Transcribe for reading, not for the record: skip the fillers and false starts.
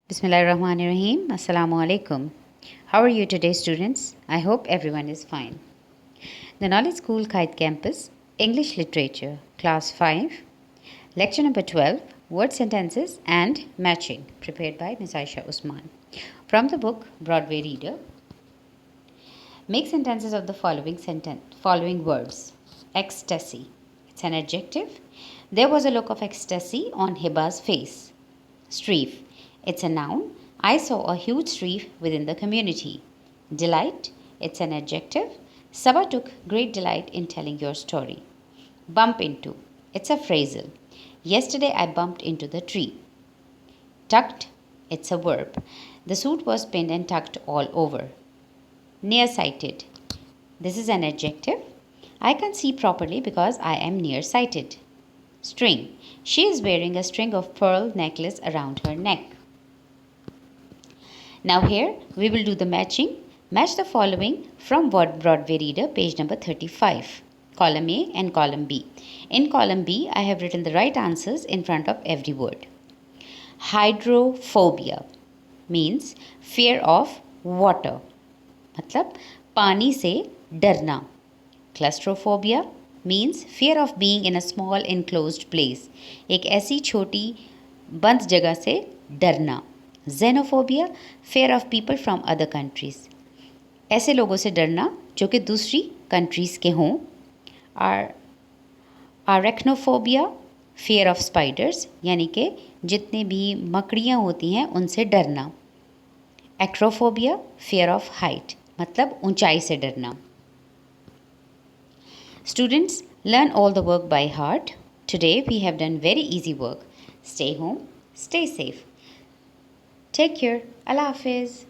Bismillahirrahmanirrahim. Assalamu alaikum. How are you today, students? I hope everyone is fine. The Knowledge School Kite Campus, English Literature, Class 5, Lecture number 12, Word Sentences and Matching, prepared by Ms. Aisha Usman. From the book Broadway Reader, make sentences of the following words. Ecstasy. It's an adjective. There was a look of ecstasy on Hiba's face. Streaf. It's a noun. I saw a huge streaf within the community. Delight. It's an adjective. Saba took great delight in telling your story. Bump into. It's a phrasal. Yesterday I bumped into the tree. Tucked. It's a verb. The suit was pinned and tucked all over. Nearsighted. This is an adjective. I can see properly because I am nearsighted. String. She is wearing a string of pearl necklace around her neck. Now here we will do the matching. Match the following from Broadway Reader, page number 35, column A and column B. In column B, I have written the right answers in front of every word. Hydrophobia means fear of water. मतलब पानी से डरना. Claustrophobia means fear of being in a small enclosed place. एक ऐसी छोटी बंद जगह से डरना. Xenophobia, fear of people from other countries. ऐसे लोगों से डरना जो कि दूसरी कंट्रीज़ के हों. Arachnophobia, fear of spiders, यानी कि जितने भी मकड़ियाँ होती हैं उनसे डरना. Acrophobia, fear of height, मतलब ऊंचाई से डरना. Students, learn all the work by heart. Today we have done very easy work. Stay home, stay safe. Take care. Allah Hafiz.